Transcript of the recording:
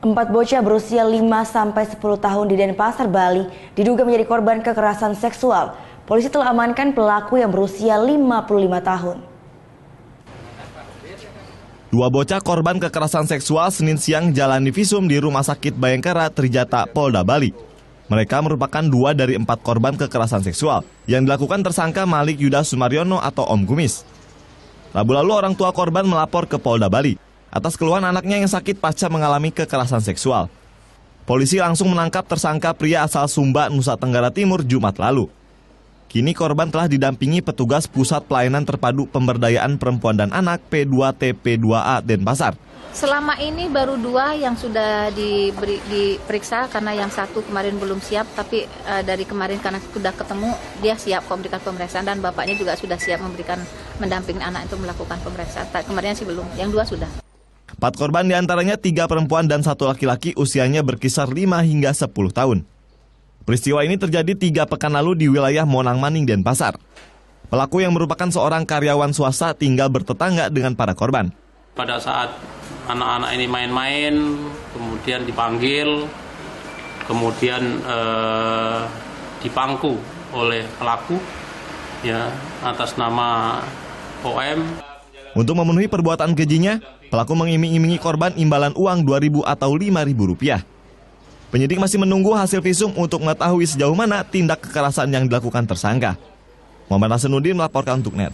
4 bocah berusia 5-10 tahun di Denpasar, Bali diduga menjadi korban kekerasan seksual. Polisi telah amankan pelaku yang berusia 55 tahun. 2 bocah korban kekerasan seksual Senin siang jalani visum di Rumah Sakit Bayangkara Trijata, Polda Bali. Mereka merupakan 2 dari 4 korban kekerasan seksual yang dilakukan tersangka Malik Yuda Sumaryono atau Om Kumis. Rabu lalu orang tua korban melapor ke Polda Bali atas keluhan anaknya yang sakit pasca mengalami kekerasan seksual. Polisi langsung menangkap tersangka pria asal Sumba, Nusa Tenggara Timur Jumat lalu. Kini korban telah didampingi petugas Pusat Pelayanan Terpadu Pemberdayaan Perempuan dan Anak P2TP2A Denpasar. Selama ini baru 2 yang sudah diperiksa karena yang 1 kemarin belum siap, tapi dari kemarin karena sudah ketemu dia siap memberikan pemeriksaan dan bapaknya juga sudah siap mendampingi anak itu melakukan pemeriksaan. Kemarin sih belum, yang 2 sudah. 4 korban diantaranya 3 perempuan dan 1 laki-laki usianya berkisar 5 hingga 10 tahun. Peristiwa ini terjadi 3 pekan lalu di wilayah Monang Maning, Denpasar. Pelaku yang merupakan seorang karyawan swasta tinggal bertetangga dengan para korban. Pada saat anak-anak ini main-main, kemudian dipanggil, kemudian dipangku oleh pelaku ya atas nama OM. Untuk memenuhi perbuatan kejinya, pelaku mengiming-imingi korban imbalan uang Rp2.000 atau Rp5.000. Penyidik masih menunggu hasil visum untuk mengetahui sejauh mana tindak kekerasan yang dilakukan tersangka. Muhammad Hasanuddin melaporkan untuk NET.